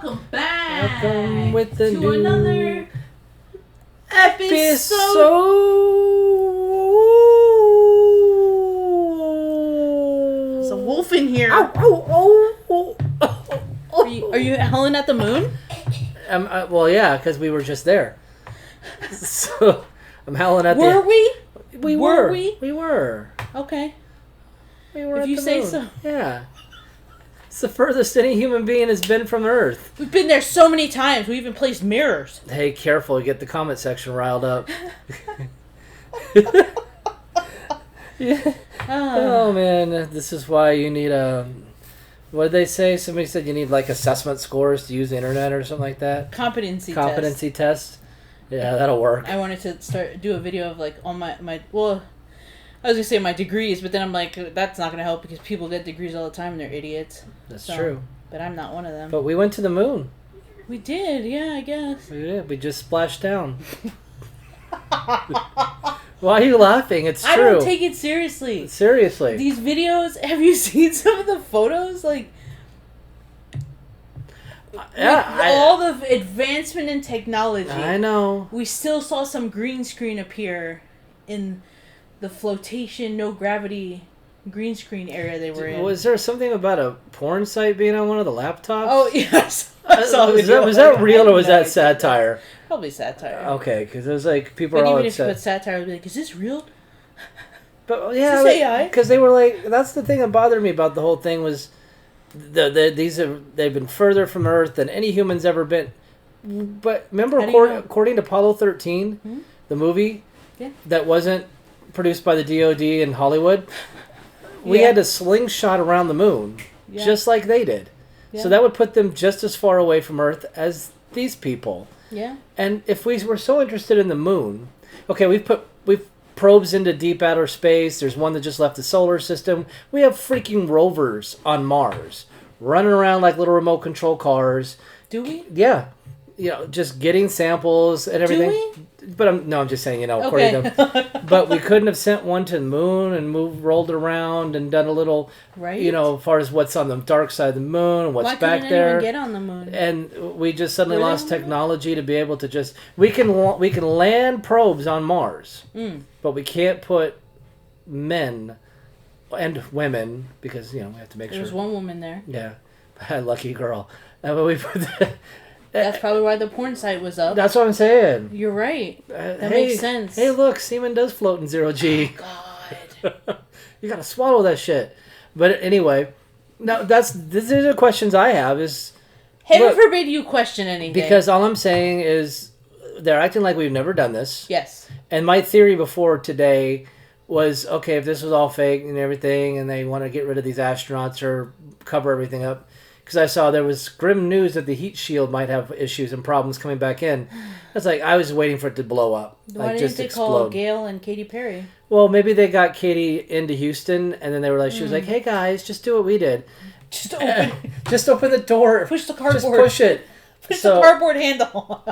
welcome back. Welcome with the to new another episode. There's a wolf in here. Are you howling at the moon? Well, yeah, because we were just there. So I'm howling at Were we? We Were were. we? We were. Okay. We were. If at you the say moon. so. Yeah. It's the furthest any human being has been from Earth. We've been there so many times. We even placed mirrors. Hey, careful! Get the comment section riled up. Yeah. Oh man, this is why you need a. What did they say? Somebody said you need like assessment scores to use the internet or something like that. Competency test. Yeah, that'll work. I wanted to do a video of like all my well, I was gonna say my degrees, but then I'm like, that's not gonna help because people get degrees all the time and they're idiots. That's true. But I'm not one of them. But we went to the moon. We did, yeah, I guess. We did. We just splashed down. Why are you laughing? It's true. I don't take it seriously. Seriously. These videos, have you seen some of the photos? Like, all the advancement in technology. I know. We still saw some green screen appear in the flotation, no gravity green screen area they were in. Was there something about a porn site being on one of the laptops? Oh, yes. I saw was that real or was that satire? Probably satire. Okay, because it was like people but are all even upset. if you put satire, I'd be like, is this real? But yeah, is this AI? Because they were like, that's the thing that bothered me about the whole thing was, they've been further from Earth than any human's ever been. But remember, according to Apollo 13, the movie that wasn't produced by the DoD in Hollywood, we had to slingshot around the moon, just like they did. Yeah. So that would put them just as far away from Earth as these people. Yeah. And if we were so interested in the moon, okay, we've probes into deep outer space. There's one that just left the solar system. We have freaking rovers on Mars running around like little remote control cars. Do we? Yeah. You know, just getting samples and everything. Do we? But I'm just saying, according to them. But we couldn't have sent one to the moon and rolled it around and done a little, as far as what's on the dark side of the moon and what's back there. Why couldn't anyone get on the moon? And we just suddenly lost technology to be able to just we can land probes on Mars, but we can't put men and women because we have to make sure. There's one woman there. Yeah, lucky girl. But we put that's probably why the porn site was up. That's what I'm saying. You're right. That makes sense. Hey, look, semen does float in 0G. Oh, God. You gotta swallow that shit. But anyway, now these are the questions I have. Heaven forbid you question anything. Because all I'm saying is they're acting like we've never done this. Yes. And my theory before today was, okay, if this was all fake and everything, and they want to get rid of these astronauts or cover everything up. Because I saw there was grim news that the heat shield might have issues and problems coming back in. It's like I was waiting for it to blow up. Why didn't they call Gail and Katy Perry? Well, maybe they got Katy into Houston, and then they were like, she was like, "Hey guys, just do what we did. Just open the door. Push the cardboard. Just push it. Push the cardboard handle."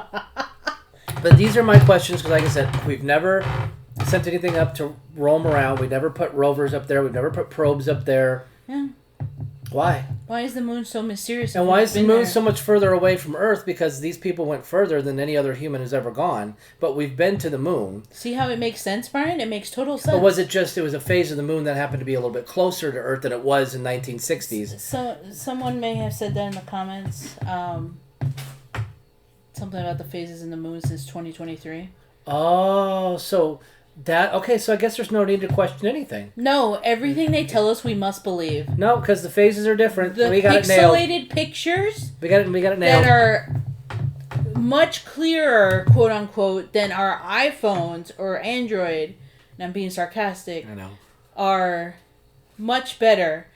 But these are my questions because, like I said, we've never sent anything up to roam around. We never put rovers up there. We've never put probes up there. Yeah. Why? Why is the moon so mysterious? And why is the moon so much further away from Earth? Because these people went further than any other human has ever gone. But we've been to the moon. See how it makes sense, Brian? It makes total sense. Or was it was a phase of the moon that happened to be a little bit closer to Earth than it was in 1960s? So someone may have said that in the comments. Something about the phases in the moon since 2023. Oh, so... so I guess there's no need to question anything. No, everything they tell us we must believe. No, because the phases are different. The we got it nailed. pixelated pictures we got it nailed. That are much clearer, quote unquote, than our iPhones or Android, and I'm being sarcastic, I know, are much better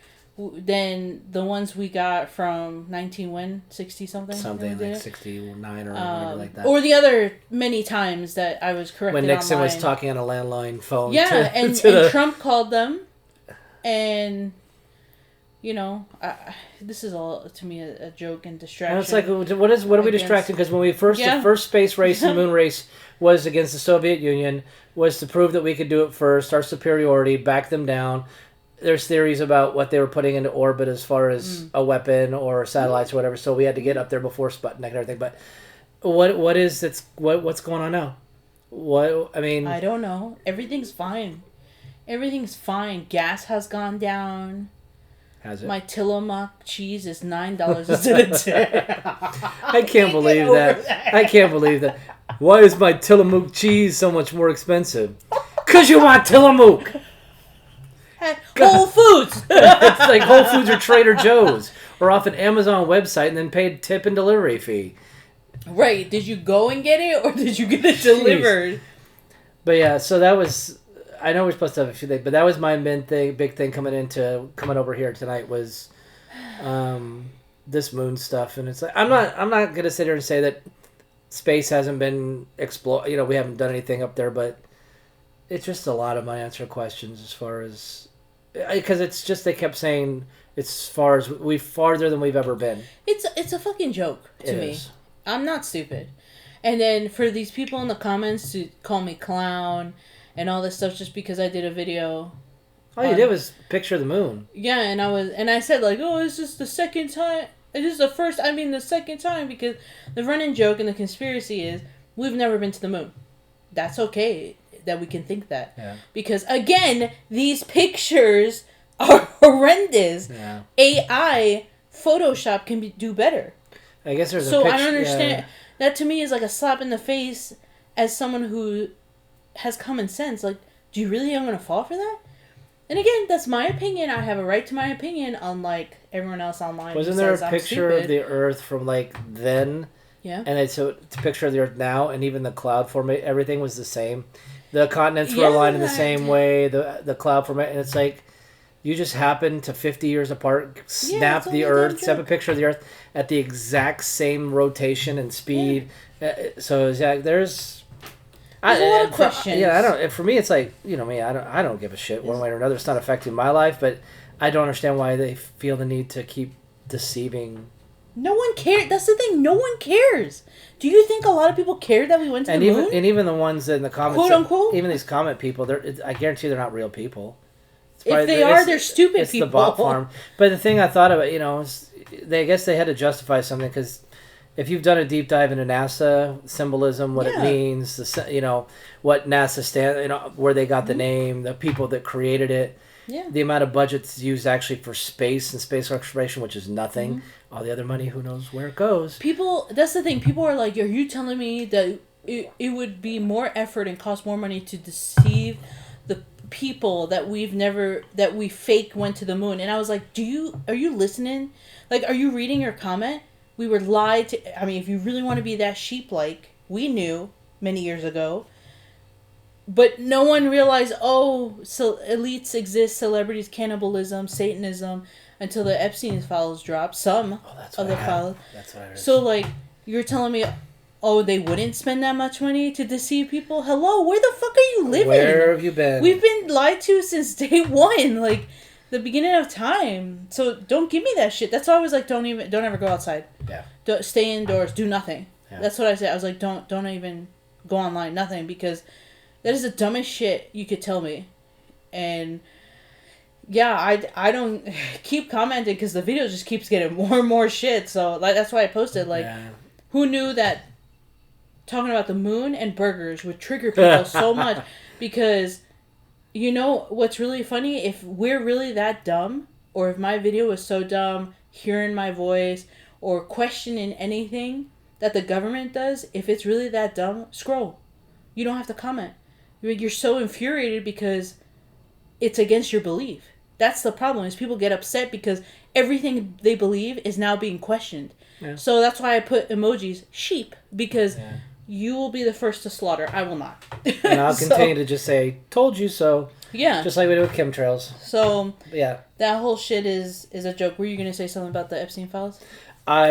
than the ones we got from 60 something? Something like 69 or whatever like that. Or the other many times that I was corrected when Nixon online. was talking on a landline phone. Yeah, and Trump called them, and this is all to me a joke and distraction. And it's like, what are we distracting? Because when the first space race and moon race was against the Soviet Union, was to prove that we could do it first, our superiority, back them down. there's theories about what they were putting into orbit as far as a weapon or satellites or whatever. So we had to get up there before Sputnik and everything. But what's going on now? I don't know. Everything's fine. Everything's fine. Gas has gone down. Has it? My Tillamook cheese is $9 instead of 10. I can't believe that. I can't believe that. Why is my Tillamook cheese so much more expensive? Because you want Tillamook. Whole Foods. It's like Whole Foods or Trader Joe's. Or off an Amazon website and then paid tip and delivery fee. Right. Did you go and get it or did you get it delivered? But yeah, so that was... I know we're supposed to have a few things, but that was my big thing coming over here tonight was this moon stuff. And it's like, I'm not going to sit here and say that space hasn't been explored. We haven't done anything up there, but it's just a lot of unanswered questions as far as... Because it's just, they kept saying it's farther than we've ever been. It's a fucking joke to me. Is. I'm not stupid. And then for these people in the comments to call me clown and all this stuff just because I did a video. All you did was picture the moon. Yeah, and I said like, oh, it's just the second time. This is the second time because the running joke and the conspiracy is we've never been to the moon. That's okay that we can think that. Yeah. Because again, these pictures are horrendous. Yeah. AI Photoshop can do better. I guess there's I don't understand. Yeah. That to me is like a slap in the face as someone who has common sense. Like, do you really want to fall for that? And again, that's my opinion. I have a right to my opinion, unlike everyone else online. Wasn't there a picture of the Earth from like then? Yeah. And it's a picture of the Earth now, and even the cloud formation, everything was the same. The continents were aligned in the same way. The cloud formation, and it's like you just happened to 50 years apart snap the Earth, snap a picture of the Earth at the exact same rotation and speed. Yeah. So there's a lot of questions. I don't. For me, it's like me. I don't give a shit one way or another. It's not affecting my life, but I don't understand why they feel the need to keep deceiving. No one cares. That's the thing. No one cares. Do you think a lot of people care that we went to the moon? And even the ones in the comments, quote unquote, even these comment people, I guarantee they're not real people. If they are, they're stupid it's people. It's the bot farm. But the thing I thought about, I guess they had to justify something because if you've done a deep dive into NASA symbolism, what it means, what NASA stands, where they got the name, the people that created it, the amount of budgets used actually for space and space exploration, which is nothing. Mm-hmm. All the other money, who knows where it goes. That's the thing. People are like, are you telling me that it would be more effort and cost more money to deceive the people that we fake went to the moon? And I was like, are you listening? Like, are you reading your comment? We were lied to. I mean, if you really want to be that sheep-like, we knew many years ago. But no one realized, so elites exist, celebrities, cannibalism, Satanism, until the Epstein files dropped. Some of the files. That's what I heard. So, like, you're telling me, they wouldn't spend that much money to deceive people? Hello, where the fuck are you living? Where have you been? We've been lied to since day one, like, the beginning of time. So don't give me that shit. That's why I was like, don't ever go outside. Yeah. Stay indoors. Do nothing. Yeah. That's what I said. I was like, don't even go online. Nothing, because that is the dumbest shit you could tell me. And yeah, I don't keep commenting because the video just keeps getting more and more shit. So like that's why I posted who knew that talking about the moon and burgers would trigger people so much? Because what's really funny, if we're really that dumb, or if my video was so dumb, hearing my voice or questioning anything that the government does, if it's really that dumb, scroll. You don't have to comment. You're so infuriated because it's against your belief. That's the problem, is people get upset because everything they believe is now being questioned. Yeah. So that's why I put emojis, sheep, because you will be the first to slaughter. I will not. And I'll continue to just say, told you so. Yeah. Just like we do with chemtrails. So, yeah. That whole shit is a joke. Were you going to say something about the Epstein files? I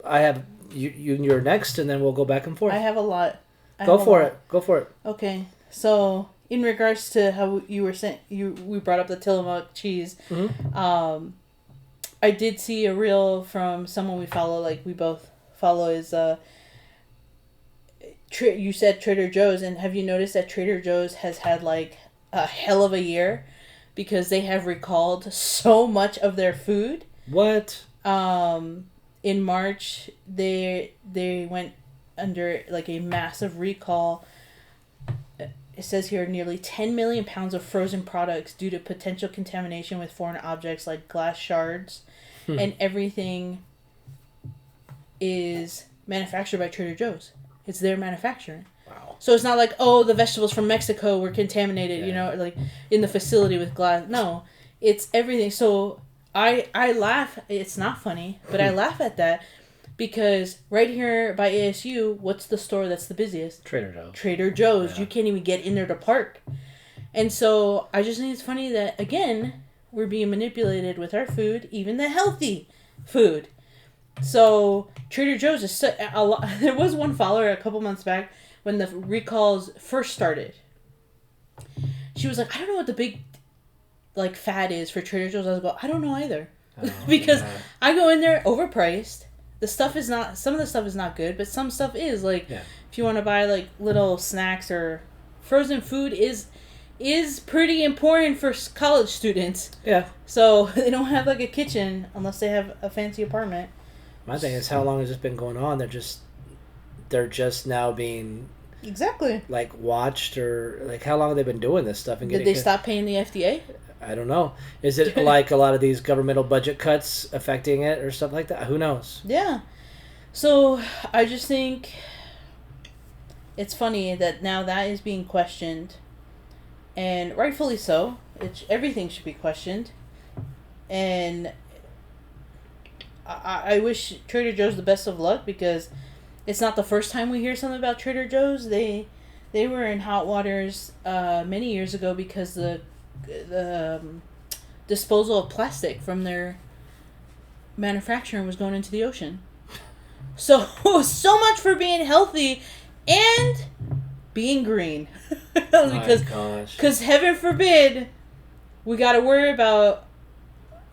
have, you're next, and then we'll go back and forth. I have a lot. Go for it. Okay. So, in regards to how you were saying, we brought up the Tillamook cheese. Mm-hmm. I did see a reel from someone we follow, like we both follow, is you said Trader Joe's, and have you noticed that Trader Joe's has had like a hell of a year? because they have recalled so much of their food. What? In March, they went under like a massive recall. It says here nearly 10 million pounds of frozen products due to potential contamination with foreign objects like glass shards, and everything is manufactured by Trader Joe's. It's their manufacturing. Wow. So it's not like, oh, the vegetables from Mexico were contaminated, you know, like in the facility with glass. No, it's everything. So I laugh. It's not funny, but I laugh at that because right here by ASU, what's the store that's the busiest? Trader Joe's. Trader Joe's. Yeah. You can't even get in there to park. And so I just think it's funny that, again, we're being manipulated with our food, even the healthy food. So Trader Joe's is a lot. There was one follower a couple months back when the recalls first started. She was like, I don't know what the big like fad is for Trader Joe's. I was like, I don't know either. Because I go in there overpriced. The stuff is not, some of the stuff is not good, but some stuff is. Like, if you want to buy, like, little snacks or frozen food is pretty important for college students. Yeah. So, they don't have, like, a kitchen unless they have a fancy apartment. My thing is, how long has this been going on? They're just now being... Exactly. Like, watched or... Like, how long have they been doing this stuff? And Did they stop paying the FDA? I don't know. Is it like a lot of these governmental budget cuts affecting it or stuff like that? Who knows? Yeah. So I just think it's funny that now that is being questioned, and rightfully so. Everything should be questioned, and I wish Trader Joe's the best of luck because it's not the first time we hear something about Trader Joe's. They were in hot waters many years ago because the disposal of plastic from their manufacturing was going into the ocean. So much for being healthy and being green. Because heaven forbid we got to worry about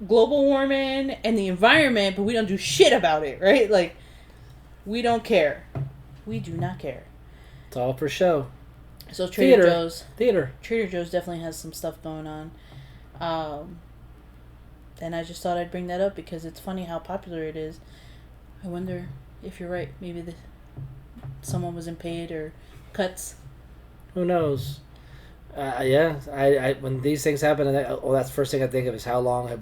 global warming and the environment, but we don't do shit about it, right? Like, we don't care. We do not care. It's all for show. So Trader Joe's definitely has some stuff going on. And I just thought I'd bring that up because it's funny how popular it is. I wonder if you're right. Maybe someone wasn't paid or cuts. Who knows? I when these things happen, that's the first thing I think of is how long have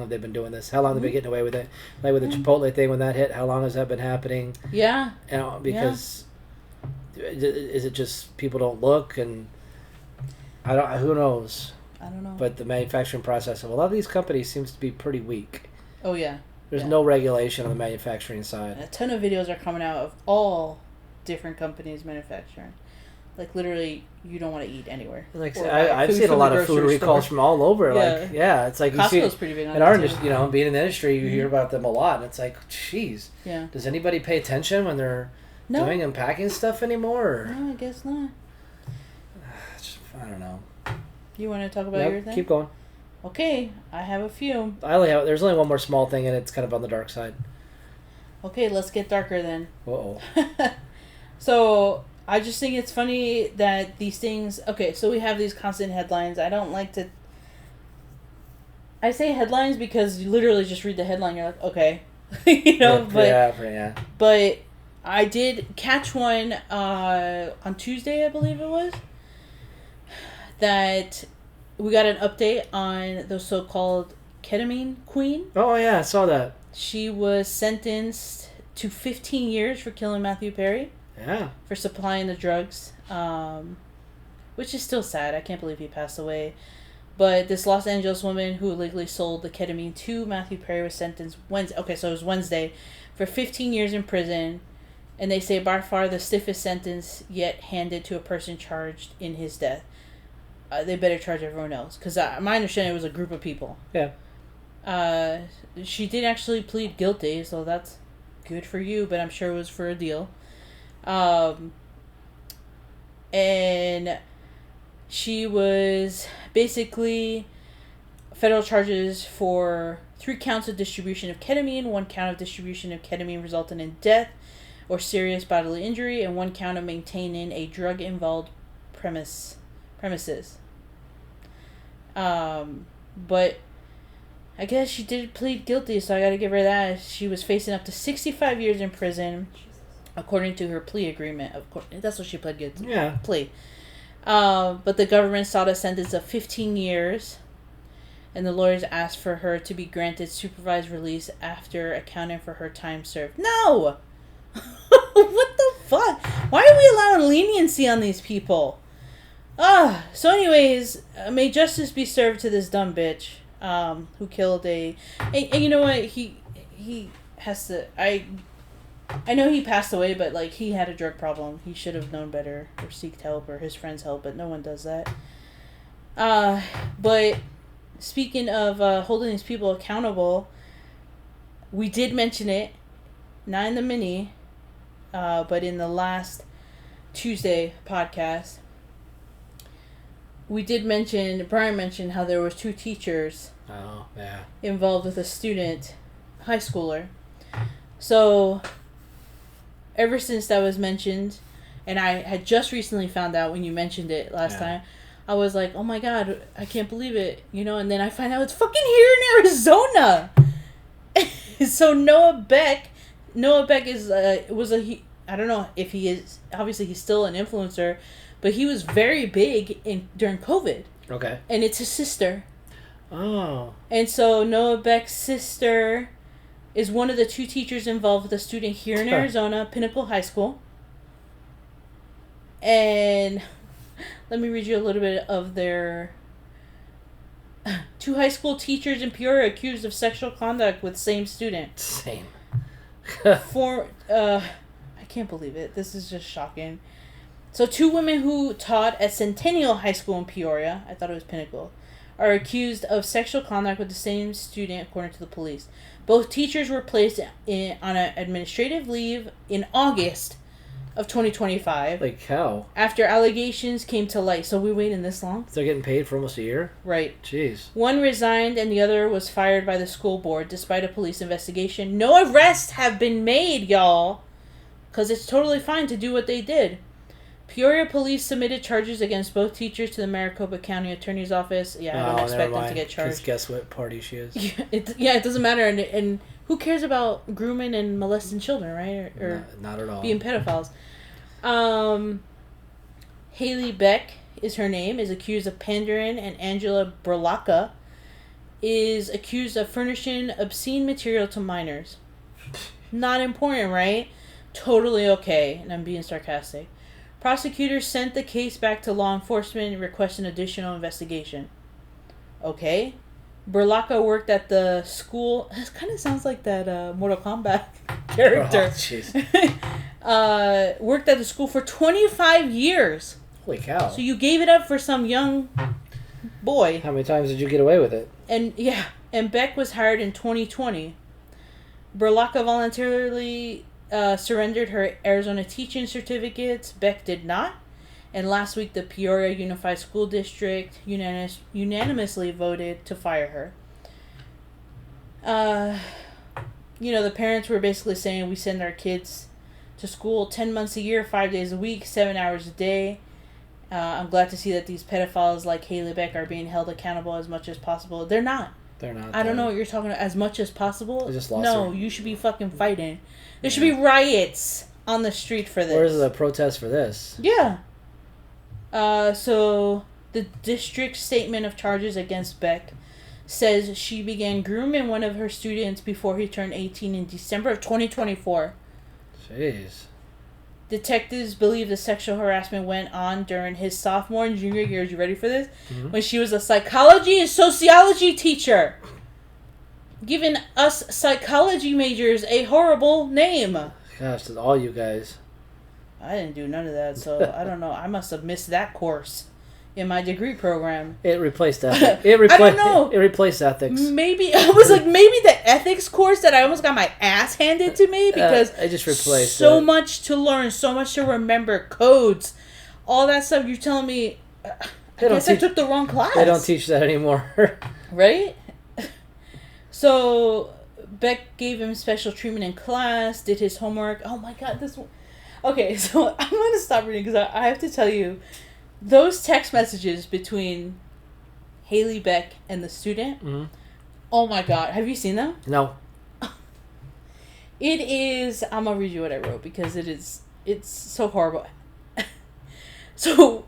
they been doing this? How long have they been getting away with it? Like with the Chipotle thing when that hit, how long has that been happening? Yeah. Because is it just people don't look and who knows? I don't know. But the manufacturing process of a lot of these companies seems to be pretty weak. Oh yeah. There's no regulation on the manufacturing side. A ton of videos are coming out of all different companies manufacturing. Like, literally, you don't want to eat anywhere. Like, I've seen a lot of food recalls from all over. Yeah. It's like Costco's you see pretty big on in our industry, being in the industry, you hear about them a lot, and it's like, jeez. Yeah. Does anybody pay attention when they're doing and packing stuff anymore? Or? No, I guess not. I don't know. You want to talk about your thing? Keep going. Okay, I have a few. There's only one more small thing, and it's kind of on the dark side. Okay, let's get darker then. Uh-oh. So, I just think it's funny that these things... Okay, so we have these constant headlines. I don't like to... I say headlines because you literally just read the headline, you're like, okay. But I did catch one on Tuesday, I believe it was, that we got an update on the so-called ketamine queen. Oh, yeah, I saw that. She was sentenced to 15 years for killing Matthew Perry. Yeah. For supplying the drugs, which is still sad. I can't believe he passed away. But this Los Angeles woman who illegally sold the ketamine to Matthew Perry was sentenced Wednesday. Okay, so it was Wednesday for 15 years in prison. And they say by far the stiffest sentence yet handed to a person charged in his death. They better charge everyone else. Because my understanding, it was a group of people. Yeah. She did actually plead guilty, so that's good for you. But I'm sure it was for a deal. And she was basically federal charges for 3 counts of distribution of ketamine, 1 count of distribution of ketamine resulting in death or serious bodily injury, and 1 count of maintaining a drug-involved premises. But I guess she did plead guilty, so I gotta give her that. She was facing up to 65 years in prison, according to her plea agreement. Of course, that's what she pled guilty. Yeah. Plea. But the government sought a sentence of 15 years, and the lawyers asked for her to be granted supervised release after accounting for her time served. No! What the fuck? Why are we allowing leniency on these people? So anyways, may justice be served to this dumb bitch, who killed and you know what, he has to, I know he passed away, but, like, he had a drug problem. He should have known better, or seeked help, or his friends help, but no one does that. But speaking of holding these people accountable, we did mention it, not in the mini, but in the last Tuesday podcast, we did mention, Brian mentioned how there was 2 teachers involved with a student, high schooler. So, ever since that was mentioned, and I had just recently found out when you mentioned it last time, I was like, oh my god, I can't believe it, you know, and then I find out it's fucking here in Arizona! So Noah Beck is, I don't know if he is, obviously he's still an influencer, but he was very big during COVID. Okay. And it's his sister. Oh. And so Noah Beck's sister is one of the 2 teachers involved with a student here in Arizona, Pinnacle High School. And let me read you a little bit of their... 2 high school teachers in Peoria accused of sexual conduct with same student. Same. I can't believe it. This is just shocking. So 2 women who taught at Centennial High School in Peoria, I thought it was Pinnacle, are accused of sexual conduct with the same student, according to the police. Both teachers were placed on an administrative leave in August of 2025. Like how? After allegations came to light. So we waiting this long? They're getting paid for almost a year? Right. Jeez. One resigned and the other was fired by the school board despite a police investigation. No arrests have been made, y'all. Because it's totally fine to do what they did. Peoria police submitted charges against both teachers to the Maricopa County Attorney's Office. Yeah, I don't expect them to get charged. Because guess what party she is? Yeah, it doesn't matter. And who cares about grooming and molesting children, right? Or not at all. Being pedophiles. Haley Beck is her name, is accused of pandering, and Angela Berlacca is accused of furnishing obscene material to minors. Not important, right? Totally okay, and I'm being sarcastic. Prosecutors sent the case back to law enforcement requesting additional investigation. Okay. Berlacca worked at the school. This kind of sounds like that Mortal Kombat character. Oh, jeez. Worked at the school for 25 years. Holy cow. So you gave it up for some young boy. How many times did you get away with it? And Beck was hired in 2020. Berlacca voluntarily surrendered her Arizona teaching certificates. Beck did not. And last week, the Peoria Unified School District unanimously voted to fire her. The parents were basically saying we send our kids to school 10 months a year, 5 days a week, 7 hours a day. I'm glad to see that these pedophiles like Haley Beck are being held accountable as much as possible. They're not. They're not. I don't know what you're talking about. As much as possible? They just lost no, you should be fucking fighting. There should be riots on the street for this. Where's the protest for this? Yeah. So the district statement of charges against Beck says she began grooming one of her students before he turned 18 in December of 2024. Jeez. Detectives believe the sexual harassment went on during his sophomore and junior years. You ready for this? Mm-hmm. When she was a psychology and sociology teacher. Giving us psychology majors a horrible name. Gosh, to all you guys. I didn't do none of that, so I don't know. I must have missed that course in my degree program. It replaced ethics. I don't know. It replaced ethics. Maybe I was like the ethics course that I almost got my ass handed to me because I just replaced so much to learn, so much to remember, codes, all that stuff. You're telling me I guess I took the wrong class. They don't teach that anymore. Right? So Beck gave him special treatment in class, did his homework. Oh my god, this one. Okay, so I'm going to stop reading because I have to tell you, those text messages between Haley Beck and the student. Mm-hmm. Oh my god, have you seen them? No. It is. I'm gonna read you what I wrote because it's so horrible. So,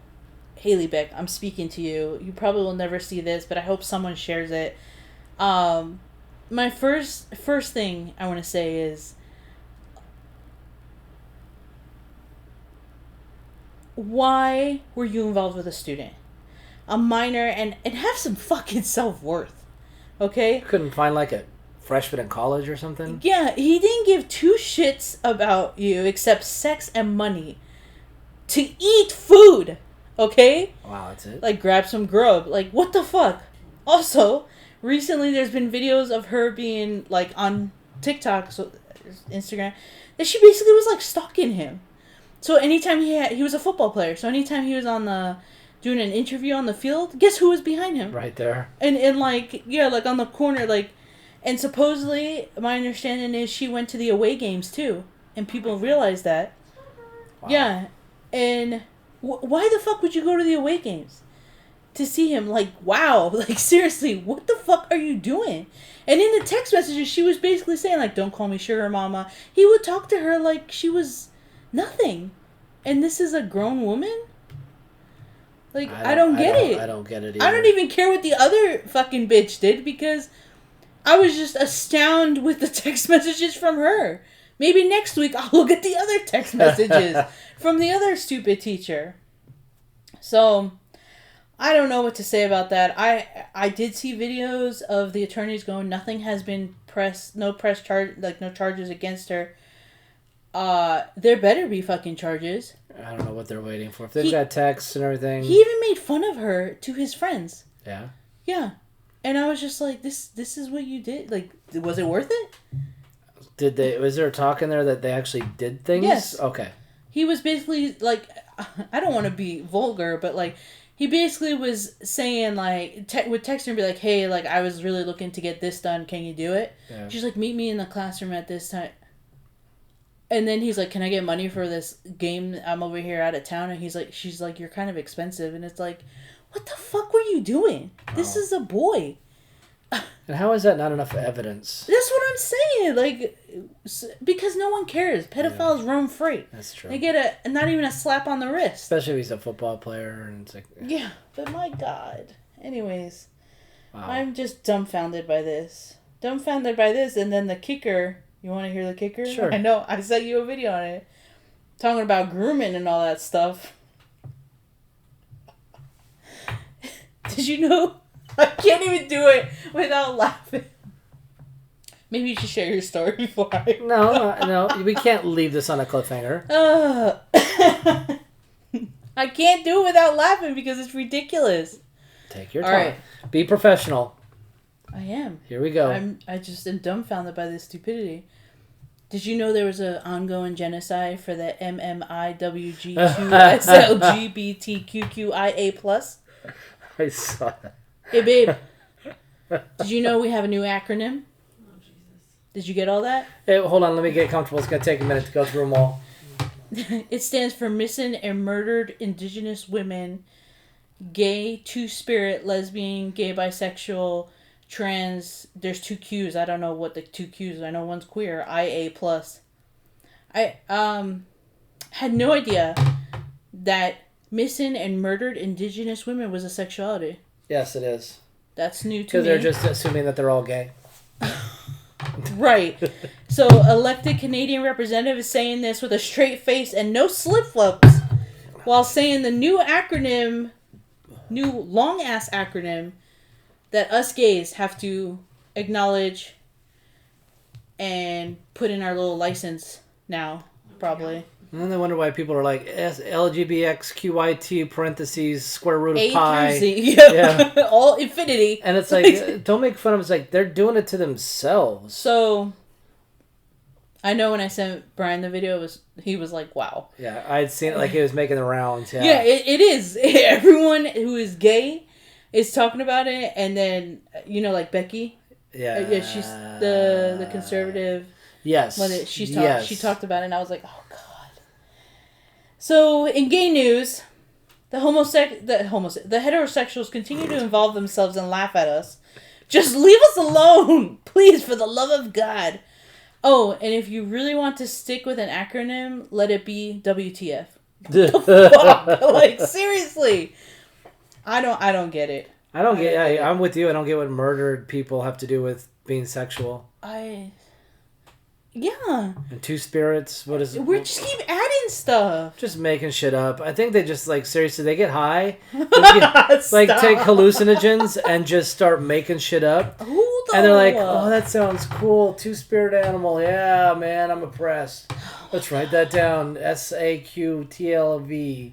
Haley Beck, I'm speaking to you. You probably will never see this, but I hope someone shares it. My first thing I want to say is, why were you involved with a student? A minor, and have some fucking self-worth. Okay? Couldn't find like a freshman in college or something? Yeah, he didn't give two shits about you except sex and money. To eat food. Okay? Wow, that's it? Like, grab some grub. Like, what the fuck? Also, recently there's been videos of her being, like, on TikTok, so Instagram, that she basically was, like, stalking him. So anytime he was a football player, so anytime he was on doing an interview on the field, guess who was behind him? Right there. And like, yeah, like on the corner, like, and supposedly, my understanding is she went to the away games, too. And people realized that. Wow. Yeah. And why the fuck would you go to the away games? To see him, like, wow. Like, seriously, what the fuck are you doing? And in the text messages, she was basically saying, like, don't call me sugar mama. He would talk to her like she was nothing. And this is a grown woman? Like, I don't get it. I don't get it either. I don't even care what the other fucking bitch did because I was just astounded with the text messages from her. Maybe next week I'll look at the other text messages from the other stupid teacher. So, I don't know what to say about that. I did see videos of the attorneys going, nothing has been pressed, no charges against her. There better be fucking charges. I don't know what they're waiting for. If they've got texts and everything. He even made fun of her to his friends. Yeah? Yeah. And I was just like, this is what you did? Like, was it worth it? Was there a talk in there that they actually did things? Yes. Okay. He was basically, like, I don't want to be vulgar, but, like, he basically was saying, like, would text her and be like, hey, like, I was really looking to get this done. Can you do it? Yeah. She's like, meet me in the classroom at this time. And then he's like, can I get money for this game? I'm over here out of town. And she's like, you're kind of expensive. And it's like, what the fuck were you doing? Wow. This is a boy. And how is that not enough evidence? That's what I'm saying. Like, because no one cares. Pedophiles roam free. That's true. They get not even a slap on the wrist. Especially if he's a football player. And it's like, yeah, but my God. Anyways, wow. I'm just dumbfounded by this. And then the kicker. You want to hear the kicker? Sure. I know. I sent you a video on it. Talking about grooming and all that stuff. Did you know? I can't even do it without laughing. Maybe you should share your story before I... No, we can't leave this on a cliffhanger. I can't do it without laughing because it's ridiculous. Take your time. All right. Be professional. I am. Here we go. I just am dumbfounded by this stupidity. Did you know there was an ongoing genocide for the MMIWG2SLGBTQQIA+? I saw that. Hey, babe. Did you know we have a new acronym? Oh, Jesus. Did you get all that? Hey, hold on. Let me get comfortable. It's going to take a minute to go through them all. It stands for Missing and Murdered Indigenous Women, Gay, Two-Spirit, Lesbian, Gay, Bisexual, Trans. There's two Qs. I don't know what the two Qs are. I know one's queer. IA+. I had no idea that missing and murdered Indigenous women was a sexuality. Yes, it is. That's new to me. Because they're just assuming that they're all gay. Right. So, elected Canadian representative is saying this with a straight face and no slip-flops, while saying the new long-ass acronym, that us gays have to acknowledge and put in our little license now, probably. And then they wonder why people are like LGBTQIT parentheses square root of A pi. through Z. Yeah. All infinity. And it's like, don't make fun of them. It's like, they're doing it to themselves. So, I know when I sent Brian the video, he was like, wow. Yeah, I'd seen it like he was making the rounds. Yeah, yeah it is. Everyone who is gay is talking about it. And then, like Becky. Yeah. Yeah, she's the conservative. Yes. She talked about it, and I was like, oh, God. So, in gay news, The heterosexuals continue to involve themselves and laugh at us. Just leave us alone, please, for the love of God. Oh, and if you really want to stick with an acronym, let it be WTF. What the fuck? Like, seriously. I don't get it. I'm with you. I don't get what murdered people have to do with being sexual. Yeah. And two spirits. What is it? We just keep adding stuff. Just making shit up. I think they just, like, seriously, they get high. Like, take hallucinogens and just start making shit up. And they're like, oh, that sounds cool. Two-spirit animal. Yeah, man, I'm oppressed. Let's write that down. SAQTLV.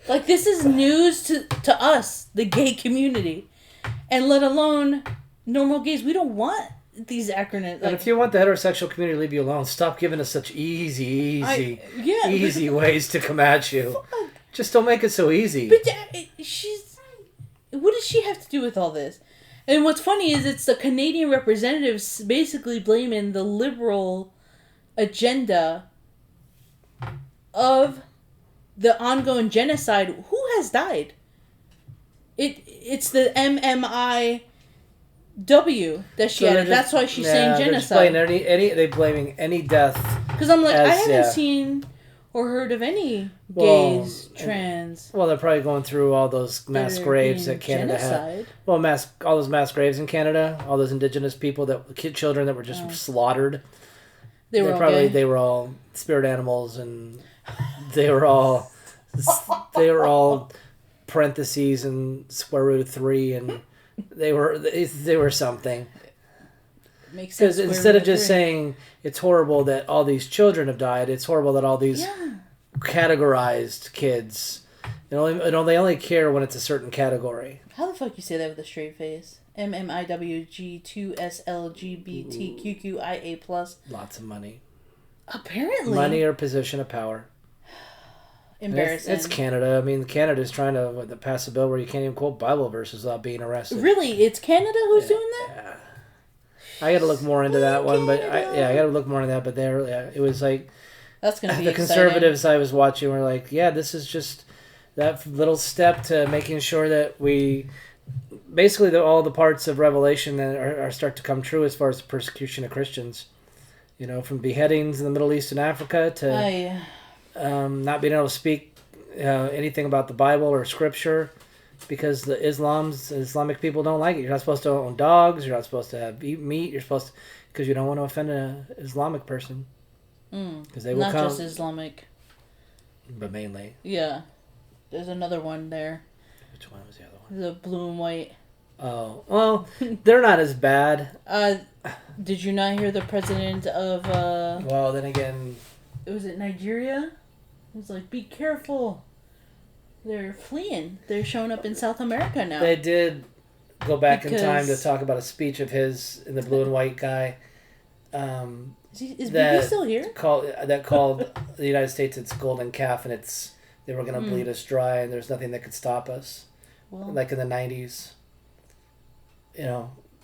Like, this is news to us, the gay community. And let alone normal gays. We don't want these acronyms. Like, and if you want the heterosexual community to leave you alone, stop giving us such easy ways to come at you. Fuck. Just don't make it so easy. But what does she have to do with all this? And what's funny is it's the Canadian representatives basically blaming the liberal agenda of the ongoing genocide. Who has died? It's the MMI. That she added. That's why she's saying genocide. They're blaming any death. Because I'm like, I haven't seen or heard of any gays, trans. Well, they're probably going through all those mass graves that Canada had. Well, all those mass graves in Canada, all those indigenous people children that were just slaughtered. They were all spirit animals, and they were all parentheses and square root of 3 and. They were something. Makes sense. Because instead of just saying it's horrible that all these children have died, it's horrible that all these categorized kids, they only care when it's a certain category. How the fuck you say that with a straight face? MMIWG2SLGBTQQIA+. Lots of money. Apparently. Money or position of power. Embarrassing. It's Canada. I mean, Canada's trying to pass a bill where you can't even quote Bible verses without being arrested. Really? It's Canada who's doing that? Yeah. I got to look more into that one, but I got to look more into that. But it was like that's going to be the exciting. Conservatives I was watching were like, yeah, this is just that little step to making sure that we basically all the parts of Revelation that are start to come true as far as the persecution of Christians. From beheadings in the Middle East and Africa to. Not being able to speak anything about the Bible or Scripture because the Islamic people don't like it. You're not supposed to own dogs. You're not supposed to eat meat. You're supposed to, because you don't want to offend an Islamic person. Because they will not just Islamic, but mainly. Yeah, there's another one there. Which one was the other one? The blue and white. Oh well, they're not as bad. Did you not hear the president of? Well, then again. Was it Nigeria? It was like, be careful. They're fleeing. They're showing up in South America now. They did go back in time to talk about a speech of his in the blue and white guy. Is Byeeee still here? Called the United States its golden calf, and they were going to bleed us dry, and there's nothing that could stop us. Well, like in the 90s.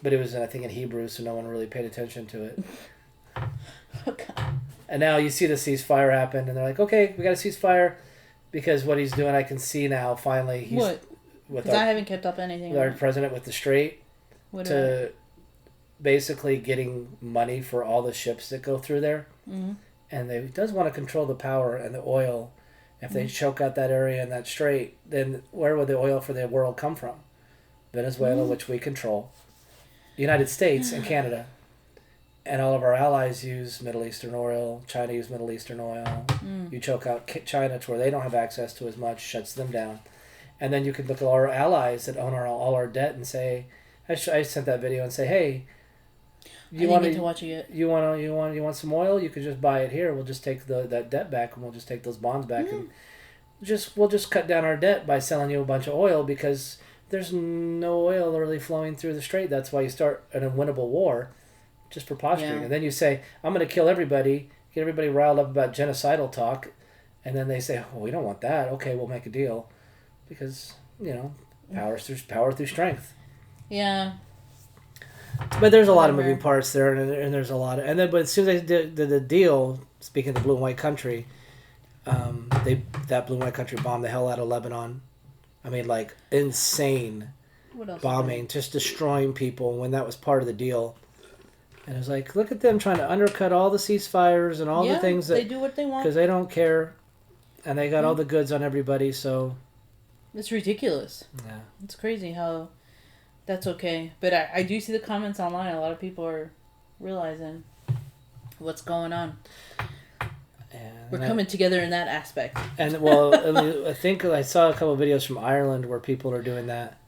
But it was, I think, in Hebrew, so no one really paid attention to it. Okay. And now you see the ceasefire happen, and they're like, okay, we got a ceasefire, because what he's doing, I can see now, finally. Because I haven't kept up anything. With our president with the Strait, basically getting money for all the ships that go through there. Mm-hmm. And he does want to control the power and the oil. If they choke out that area and that strait, then where would the oil for the world come from? Venezuela, which we control. The United States and Canada. And all of our allies use Middle Eastern oil. China use Middle Eastern oil. You choke out China to where they don't have access to as much, shuts them down. And then you could look at our allies that own all our debt and say, I sent that video and say, hey, you want to watch it yet. You want some oil? You could just buy it here. We'll just take that debt back, and we'll just take those bonds back, and we'll just cut down our debt by selling you a bunch of oil, because there's no oil really flowing through the strait. That's why you start an unwinnable war. Just for posturing. Yeah. And then you say, I'm going to kill everybody, get everybody riled up about genocidal talk, and then they say, oh, we don't want that. Okay, we'll make a deal. Because, power through strength. Yeah. But there's a lot of moving parts there, and there's a lot of... But as soon as they did the deal, speaking of the blue and white country, that blue and white country bombed the hell out of Lebanon. I mean, like, insane bombing, just destroying people when that was part of the deal. And it was like, look at them trying to undercut all the ceasefires and all the things that... they do what they want. Because they don't care. And they got all the goods on everybody, so... It's ridiculous. Yeah. It's crazy how that's okay. But I do see the comments online. A lot of people are realizing what's going on. And we're coming together in that aspect. And, well, I think I saw a couple of videos from Ireland where people are doing that.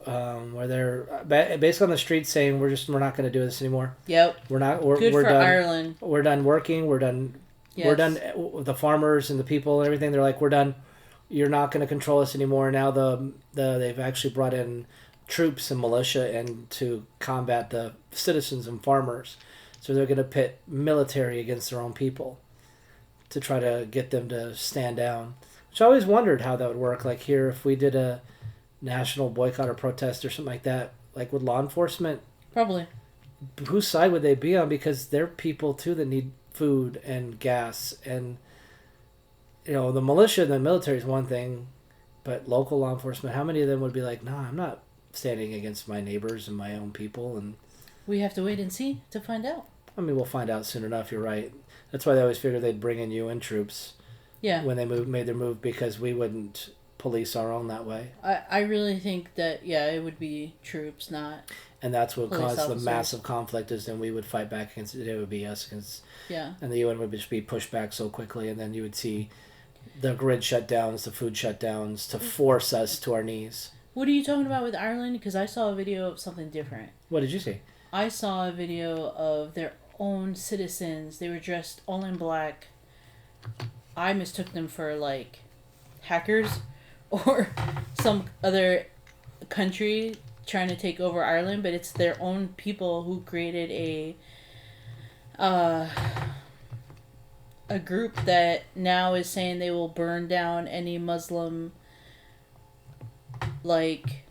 Where they're basically on the street saying we're not going to do this anymore. Yep. We're good for done. Ireland. We're done working. We're done. Yes. We're done with the farmers and the people and everything. They're like, we're done. You're not going to control us anymore. Now they've actually brought in troops and militia and to combat the citizens and farmers. So they're going to pit military against their own people to try to get them to stand down. Which I always wondered how that would work. Like here, if we did a national boycott or protest or something like that, like with law enforcement, probably whose side would they be on? Because they're people too that need food and gas, and the militia and the military is one thing, but local law enforcement, how many of them would be like, I'm not standing against my neighbors and my own people? And we have to wait and see to find out. I mean, we'll find out soon enough. You're right. That's why they always figured they'd bring in UN troops. Yeah. When they made their move, because we wouldn't police our own that way. I really think that it would be troops, not. And that's what caused officers. The massive conflict. Is then we would fight back against it. It would be us against. Yeah. And the UN would just be pushed back so quickly, and then you would see the grid shutdowns, the food shutdowns, to force us to our knees. What are you talking about with Ireland? Because I saw a video of something different. What did you see? I saw a video of their own citizens. They were dressed all in black. I mistook them for like hackers or some other country trying to take over Ireland, but it's their own people who created a group that now is saying they will burn down any Muslim like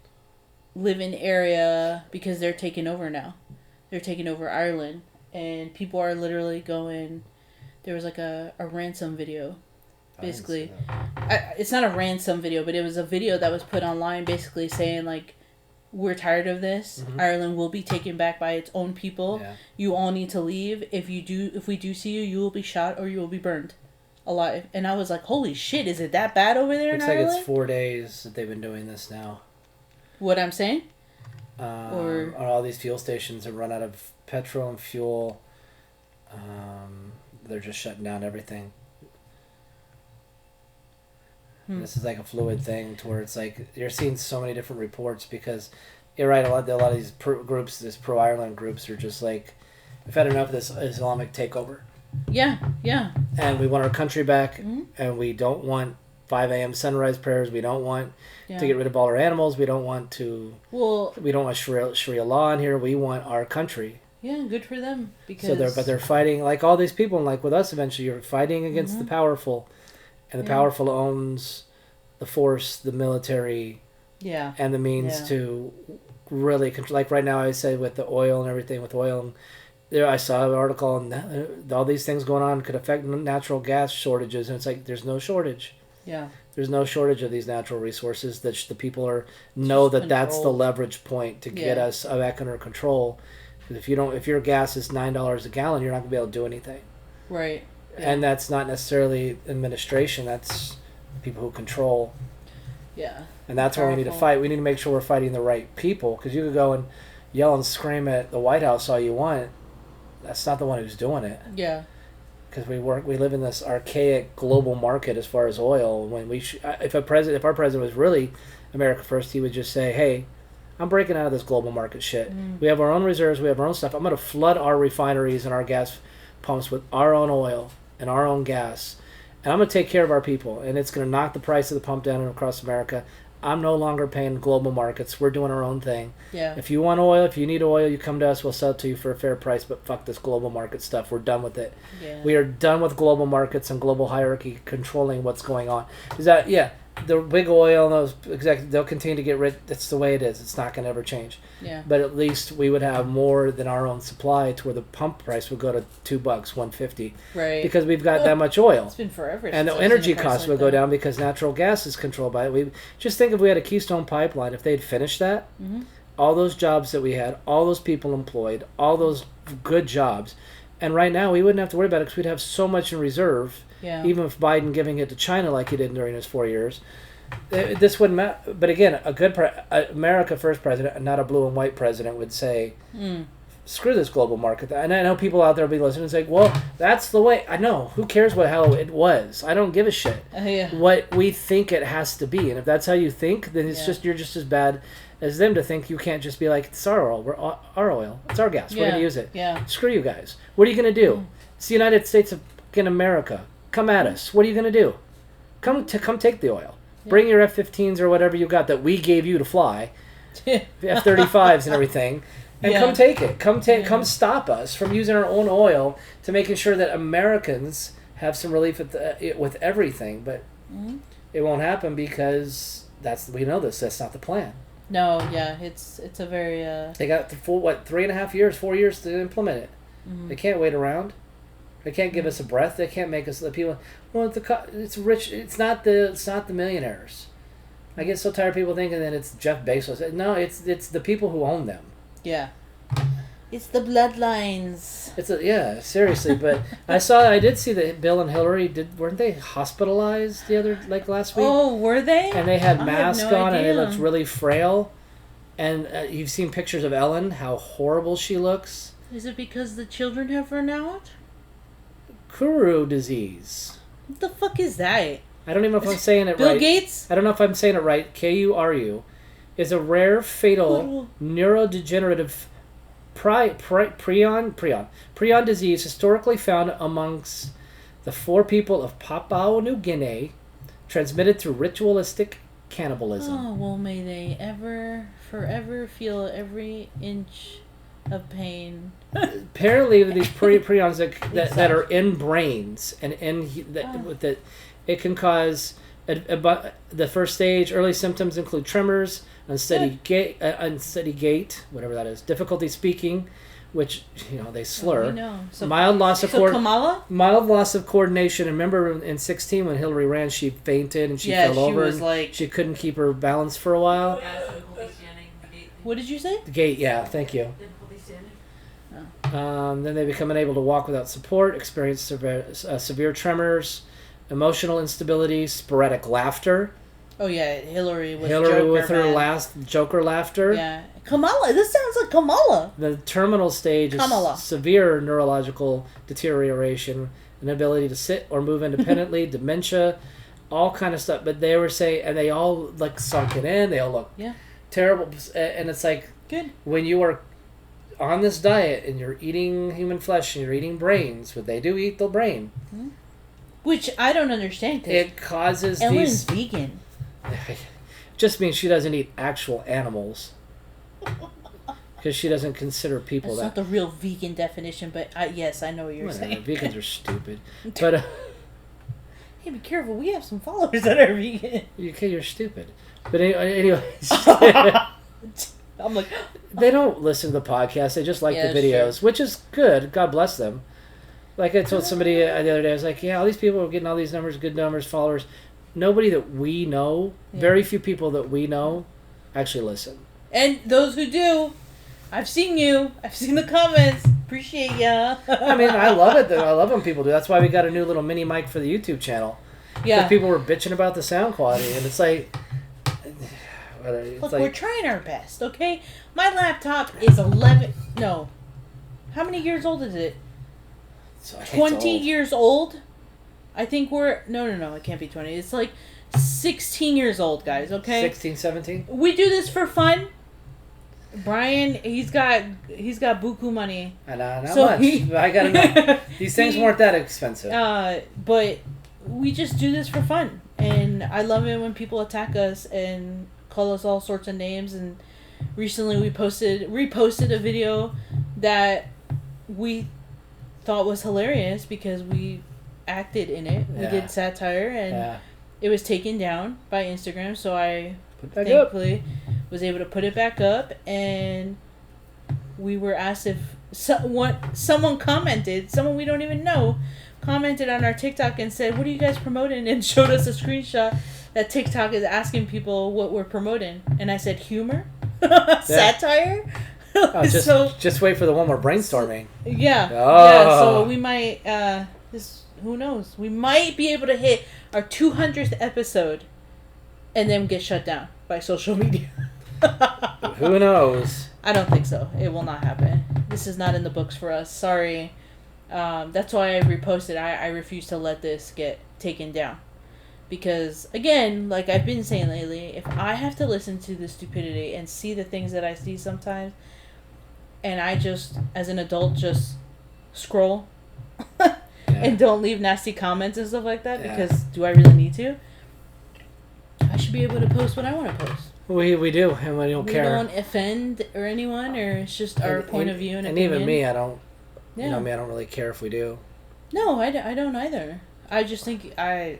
live-in area because they're taking over now. They're taking over Ireland, and people are literally going. There was like a ransom video. Basically, it's not a ransom video, but it was a video that was put online basically saying like, we're tired of this. Mm-hmm. Ireland will be taken back by its own people. Yeah. You all need to leave. If we do see you, you will be shot or you will be burned alive. And I was like, holy shit, is it that bad over there in Ireland? Looks like it's 4 days that they've been doing this now. What I'm saying? Or all these fuel stations have run out of petrol and fuel. They're just shutting down everything. This is like a fluid thing to where it's like you're seeing so many different reports because you're right. A lot of these groups, these pro-Ireland groups, are just like, we've had enough of this Islamic takeover. Yeah. And we want our country back, and we don't want 5 a.m. sunrise prayers. We don't want to get rid of all our animals. We don't want to. Well, we don't want Sharia law in here. We want our country. Yeah, good for them because. So they're fighting like all these people, and like with us, eventually you're fighting against the powerful. And the powerful owns the force, the military, and the means to really control. Like right now, I say with the oil and everything, with oil, and there I saw an article, and all these things going on could affect natural gas shortages, and it's like there's no shortage. Yeah. There's no shortage of these natural resources. That the people know that that's the leverage point to get us back under control. Because if your gas is $9 a gallon, you're not gonna be able to do anything. Right. Yeah. And that's not necessarily administration. That's people who control. Yeah. And that's where we need to fight. We need to make sure we're fighting the right people. Because you could go and yell and scream at the White House all you want. That's not the one who's doing it. Yeah. Because we live in this archaic global market as far as oil. When if our president was really America first, he would just say, "Hey, I'm breaking out of this global market shit. We have our own reserves. We have our own stuff. I'm going to flood our refineries and our gas pumps with our own oil and our own gas, and I'm going to take care of our people, and it's going to knock the price of the pump down across America. I'm no longer paying global markets. We're doing our own thing. Yeah. If you want oil, if you need oil, you come to us. We'll sell it to you for a fair price, but fuck this global market stuff. We're done with it. Yeah. We are done with global markets and global hierarchy controlling what's going on." Is that, the big oil and those executives, they'll continue to get rid. That's the way it is. It's not going to ever change. Yeah. But at least we would have more than our own supply to where the pump price would go to $2, $1.50. Right. Because we've got that much oil. It's been forever. And the energy costs would go down because natural gas is controlled by it. We just think if we had a Keystone Pipeline, if they'd finished that, all those jobs that we had, all those people employed, all those good jobs, and right now we wouldn't have to worry about it because we'd have so much in reserve. Yeah. Even if Biden giving it to China like he did during his 4 years, this wouldn't matter. But again, a good America First president, and not a blue and white president, would say, "Screw this global market." And I know people out there will be listening and say, "Well, that's the way." I know. Who cares how it was? I don't give a shit. What we think it has to be, and if that's how you think, then it's just you're just as bad as them to think you can't just be like, "It's our oil. Our oil. It's our gas. We're gonna use it." Yeah. Screw you guys. What are you gonna do? It's the United States of America. Come at us. What are you going to do? Come take the oil. Yeah. Bring your F-15s or whatever you got that we gave you to fly, F-35s and everything, and come take it. Come stop us from using our own oil to making sure that Americans have some relief with everything. But it won't happen because we know this. That's not the plan. No, yeah, it's a very. They got the full 3.5 years, 4 years to implement it. They can't wait around. They can't give us a breath. They can't make us the people. Well, it's rich. It's not the millionaires. I get so tired of people thinking that it's Jeff Bezos. No, it's the people who own them. Yeah. It's the bloodlines. Seriously. But I did see that Bill and Hillary weren't they hospitalized last week? Oh, were they? And they had masks on, and they looked really frail. And you've seen pictures of Ellen, how horrible she looks. Is it because the children have run out? Kuru disease. What the fuck is that? I don't even know if I'm saying it right. Bill Gates? I don't know if I'm saying it right. Kuru is a rare, fatal, neurodegenerative prion disease historically found amongst the 4 people of Papua New Guinea, transmitted through ritualistic cannibalism. Oh, well, may they forever feel every inch of pain. Apparently, these prions that are in brains and that it can cause the first stage. Early symptoms include tremors, unsteady gait, whatever that is, difficulty speaking, which they slur. So, mild loss of coordination. And remember in 2016 when Hillary ran, she fainted and she fell over. And she couldn't keep her balance for a while. What did you say? The gait, yeah, thank you. Then they become unable to walk without support, experience severe tremors, emotional instability, sporadic laughter. Oh yeah, Hillary with her last Joker laughter. Yeah, Kamala. This sounds like Kamala. The terminal stage is severe neurological deterioration, inability to sit or move independently, dementia, all kind of stuff. But they were saying, and they all sunk it in. They all look terrible, and it's good when you are on this diet and you're eating human flesh and you're eating brains, but they do eat the brain. Which I don't understand. It causes Ellen's vegan. Just means she doesn't eat actual animals. Because she doesn't consider people That's not the real vegan definition, but yes, I know what you're saying. Vegans are stupid. But hey, be careful. We have some followers that are vegan. Okay, you're stupid. But anyway. I'm like, they don't listen to the podcast. They just like the videos, which is good. God bless them. Like I told somebody the other day, I was like, all these people are getting all these numbers, good numbers, followers. Nobody that we know, very few people that we know, actually listen. And those who do, I've seen you. I've seen the comments. Appreciate ya. I mean, I love it. I love when people do. That's why we got a new little mini mic for the YouTube channel. Yeah. Because people were bitching about the sound quality, and it's like... Look, we're trying our best, okay? My laptop is 11... No. How many years old is it? 20 years old? I think we're... No, it can't be 20. It's 16 years old, guys, okay? 16, 17? We do this for fun. Brian, he's got buku money. Not much. I got enough. These things weren't that expensive. But we just do this for fun. And I love it when people attack us and call us all sorts of names. And recently we reposted a video that we thought was hilarious because we acted in it. We did satire, and it was taken down by Instagram, so I thankfully was able to put it back up, and we were asked if someone commented, someone we don't even know, commented on our TikTok and said, "What are you guys promoting?" and showed us a screenshot that TikTok is asking people what we're promoting, and I said, "Humor, satire." Just wait for the one we're brainstorming. Yeah. Oh. Yeah. So we might. Who knows? We might be able to hit our 200th episode, and then get shut down by social media. Who knows? I don't think so. It will not happen. This is not in the books for us. Sorry. That's why I reposted. I refuse to let this get taken down. Because, again, like I've been saying lately, if I have to listen to the stupidity and see the things that I see sometimes, and I just, as an adult, just scroll and don't leave nasty comments and stuff like that, because do I really need to? I should be able to post what I want to post. We do, and we don't care. We don't offend or anyone, or it's just our point of view and opinion. Even me, I don't. Yeah. You know me, I don't really care if we do. No, I don't either. I just think I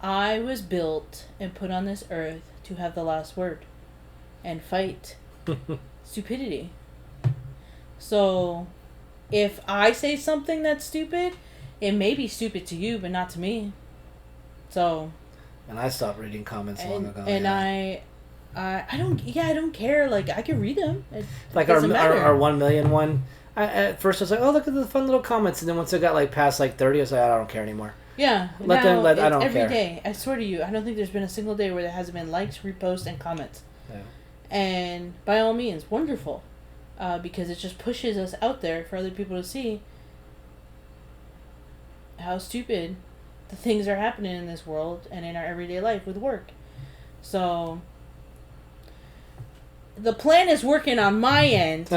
was built and put on this earth to have the last word and fight stupidity. So, if I say something that's stupid, it may be stupid to you, but not to me. So. And I stopped reading comments long ago. And I don't care. Like, I can read them. Like our 1 million one. At first I was like, oh, look at the fun little comments, and then once it got like past like 30, I was like, I don't care anymore. Yeah. I don't every care. Every day, I swear to you, I don't think there's been a single day where there hasn't been likes, reposts, and comments. Yeah. And by all means, wonderful, because it just pushes us out there for other people to see how stupid the things are happening in this world and in our everyday life with work. So the plan is working on my end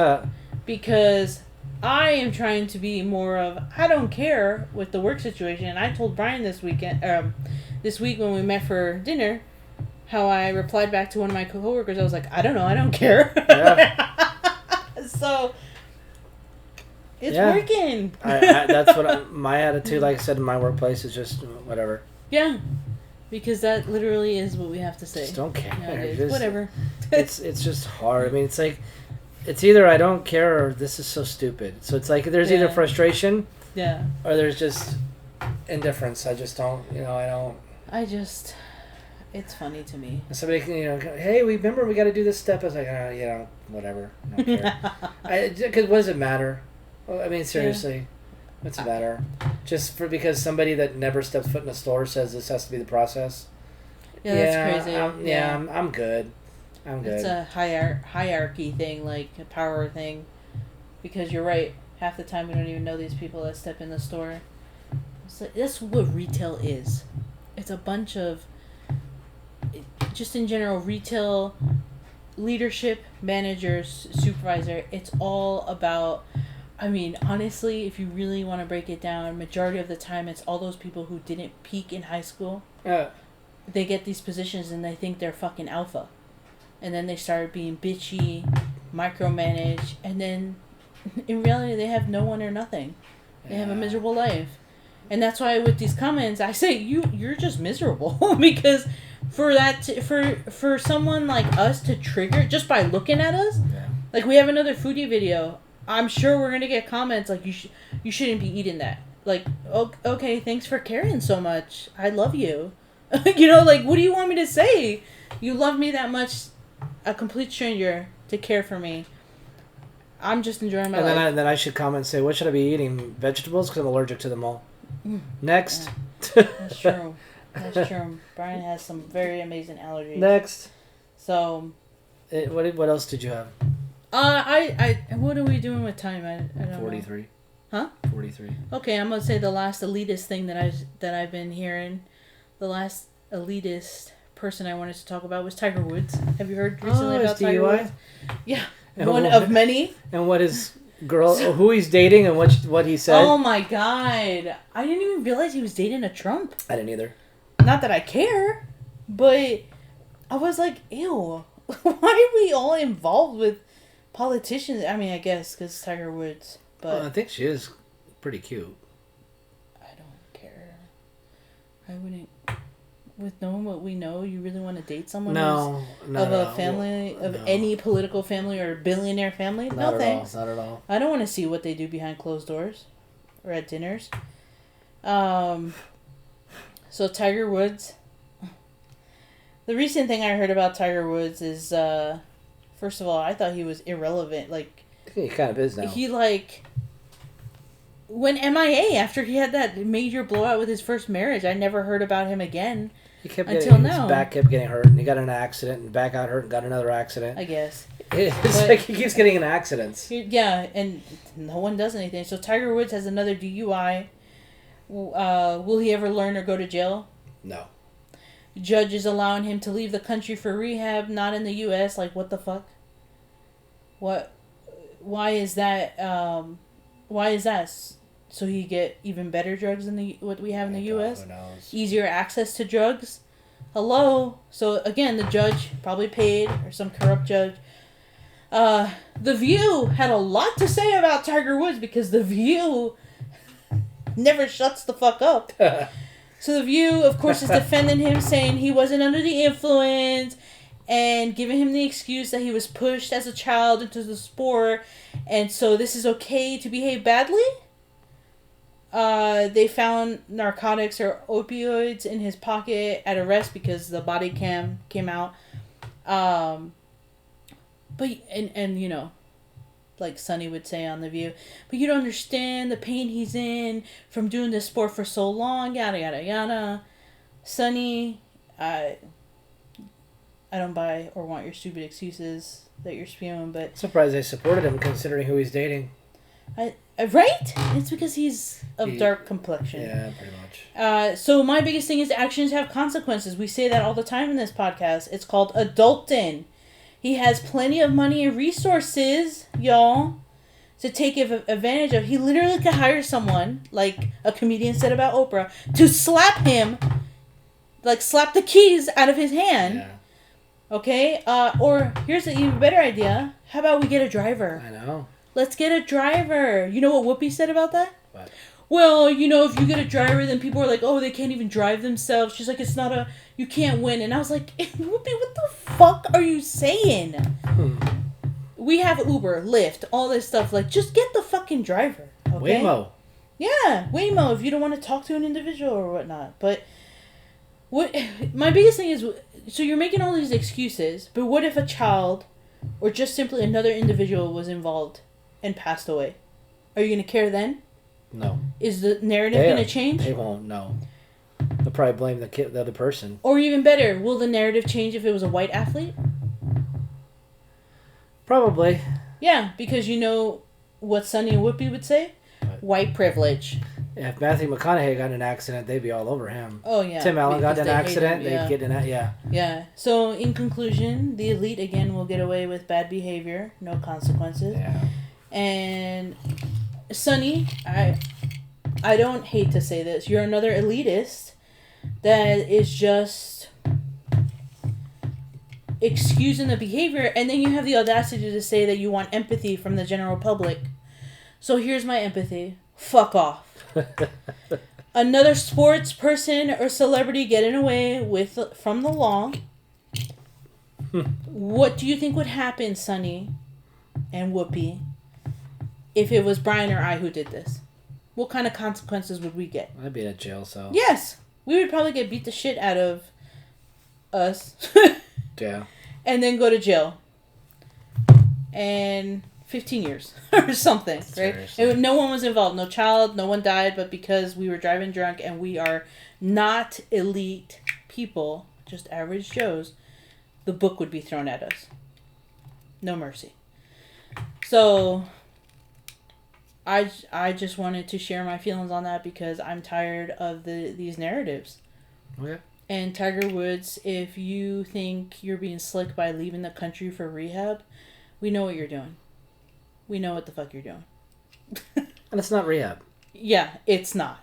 because I am trying to be more of, I don't care with the work situation. And I told Brian this week when we met for dinner, how I replied back to one of my coworkers. I was like, I don't know, I don't care. Yeah. So it's working. That's what my attitude, like I said, in my workplace is just whatever. Yeah. Because that literally is what we have to say. Just don't care. Whatever. it's just hard. I mean, it's like, it's either I don't care or this is so stupid. So it's like there's either frustration, or there's just indifference. I just don't, it's funny to me. Somebody can, hey, remember we got to do this step. I was like, whatever. I don't care. Because what does it matter? Well, I mean, seriously, what's the matter? Just because somebody that never steps foot in a store says this has to be the process. Yeah, that's crazy. I'm good. It's a hierarchy thing, like a power thing. Because you're right. Half the time we don't even know these people that step in the store. So that's what retail is. It's a bunch of, just in general, retail leadership, managers, supervisor. It's all about, I mean, honestly, if you really want to break it down, majority of the time it's all those people who didn't peak in high school. They get these positions and they think they're fucking alpha. And then they start being bitchy, micromanage, and then in reality they have no one or nothing. They have a miserable life. And that's why with these comments I say you're just miserable because for someone like us to trigger just by looking at us, like we have another foodie video, I'm sure we're gonna get comments like you shouldn't be eating that. Like, okay, thanks for caring so much. I love you. Like, what do you want me to say? You love me that much, a complete stranger, to care for me. I'm just enjoying my life. And then I should comment and say, what should I be eating? Vegetables? Because I'm allergic to them all. Next. Yeah. That's true. That's true. Brian has some very amazing allergies. Next. So. What else did you have? What are we doing with time? I don't 43. know. Huh? 43. Okay, I'm gonna say the last elitist thing that I've been hearing. The last elitist person I wanted to talk about was Tiger Woods. Have you heard recently about Tiger Woods? Yeah, one of many. And what his who he's dating and what he said. Oh my god! I didn't even realize he was dating a Trump. I didn't either. Not that I care, but I was like, ew. Why are we all involved with politicians? I mean, I guess because Tiger Woods. But I think she is pretty cute. I don't care. I wouldn't. with knowing what we know, you really want to date someone of a family, any political family or billionaire family? Not no, thanks. Not at all. I don't want to see what they do behind closed doors or at dinners. So Tiger Woods. The recent thing I heard about Tiger Woods is, first of all, I thought he was irrelevant. Like, he kind of is now. He, like, went MIA after he had that major blowout with his first marriage. I never heard about him again. He kept until now. His back kept getting hurt, and he got in an accident, and back got hurt, and got another accident. I guess. It's like he keeps getting in accidents. Yeah, and no one does anything. So Tiger Woods has another DUI. Will he ever learn or go to jail? No. Judge is allowing him to leave the country for rehab, not in the U.S. Like, what the fuck? What? Why is that? Why is that? So he get even better drugs than what we have in the U.S.? Who knows? Easier access to drugs? Hello? So, again, the judge probably paid, or some corrupt judge. The View had a lot to say about Tiger Woods because The View never shuts the fuck up. So The View, of course, is defending him, saying he wasn't under the influence and giving him the excuse that he was pushed as a child into the sport, and so this is okay to behave badly. They found narcotics or opioids in his pocket at arrest because the body cam came out. But you know, like Sonny would say on The View, but you don't understand the pain he's in from doing this sport for so long, yada, yada, yada. Sonny, I don't buy or want your stupid excuses that you're spewing, but... Surprised they supported him considering who he's dating. Right? It's because he's of dark complexion. Yeah, pretty much. So my biggest thing is actions have consequences. We say that all the time in this podcast. It's called adulting. He has plenty of money and resources, y'all, to take advantage of. He literally could hire someone, like a comedian said about Oprah, to slap him, like slap the keys out of his hand. Yeah. Okay? Or here's an even better idea. How about we get a driver? I know. Let's get a driver. You know what Whoopi said about that? What? Well, you know, if you get a driver, then people are like, oh, they can't even drive themselves. She's like, you can't win. And I was like, Whoopi, what the fuck are you saying? We have Uber, Lyft, all this stuff. Like, just get the fucking driver. Okay? Waymo. Yeah, Waymo, if you don't want to talk to an individual or whatnot. But my biggest thing is, so you're making all these excuses, but what if a child or just simply another individual was involved and passed away? Are you going to care then? No. Is the narrative going to change? They won't, no. They'll probably blame the other person. Or even better, will the narrative change if it was a white athlete? Probably. Yeah, because you know what Sonny and Whoopi would say? What? White privilege. Yeah, if Matthew McConaughey got in an accident, they'd be all over him. Oh, yeah. Tim Allen got in an accident, they'd get in that, yeah. Yeah. So, in conclusion, the elite, again, will get away with bad behavior, no consequences. Yeah. And Sonny, I don't hate to say this, you're another elitist that is just excusing the behavior, and then you have the audacity to say that you want empathy from the general public. So here's my empathy. Fuck off. Another sports person or celebrity getting away from the law. What do you think would happen, Sonny and Whoopi, if it was Brian or I who did this? What kind of consequences would we get? I'd be in a jail cell. Yes. We would probably get beat the shit out of us. Yeah. And then go to jail. And 15 years or something, right? No one was involved. No child, no one died, but because we were driving drunk and we are not elite people, just average Joes, the book would be thrown at us. No mercy. So I just wanted to share my feelings on that because I'm tired of these narratives. Okay. And Tiger Woods, if you think you're being slick by leaving the country for rehab, we know what you're doing. We know what the fuck you're doing. And it's not rehab. Yeah, it's not.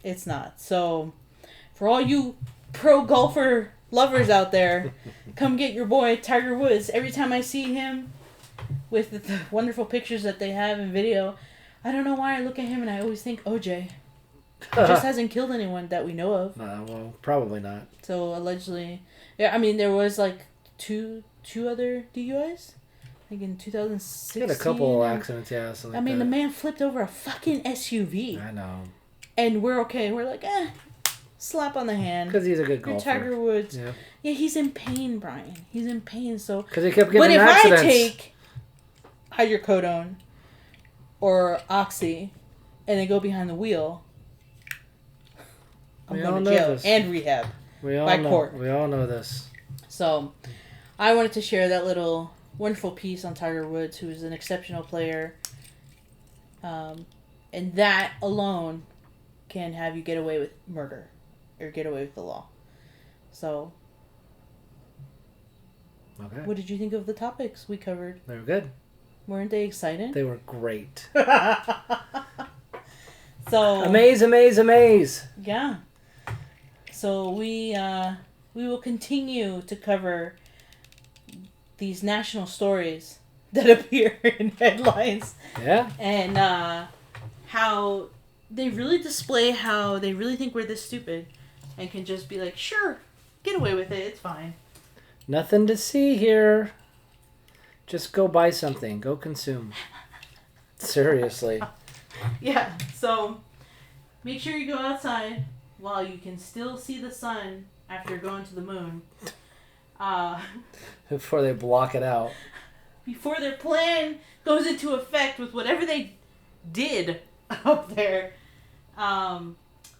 It's not. So, for all you pro golfer lovers out there, come get your boy Tiger Woods. Every time I see him with the wonderful pictures that they have in video, I don't know why I look at him and I always think OJ. He just hasn't killed anyone that we know of. Well, probably not. So allegedly, yeah. I mean, there was like two other DUIs. I think in 2016. He had a couple accidents, yeah. I mean, the man flipped over a fucking SUV. I know. And we're okay. We're like, slap on the hand. Because he's a good golfer. Tiger Woods. Yeah. Yeah, he's in pain, Brian. He's in pain. So. Because he kept getting accidents. But if I take hydrocodone or oxy and then go behind the wheel, I'm going to jail and rehab. Court. We all know this. So, I wanted to share that little wonderful piece on Tiger Woods, who is an exceptional player. And that alone can have you get away with murder or get away with the law. So, okay. What did you think of the topics we covered? They were good. Weren't they exciting? They were great. So amaze. Yeah. So we will continue to cover these national stories that appear in headlines. Yeah. And how they really display how they really think we're this stupid and can just be like, sure, get away with it. It's fine. Nothing to see here. Just go buy something. Go consume. Seriously. Yeah. So make sure you go outside while you can still see the sun after going to the moon. Before they block it out. Before their plan goes into effect with whatever they did up there. Go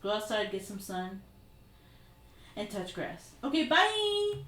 outside, get some sun, and touch grass. Okay, bye!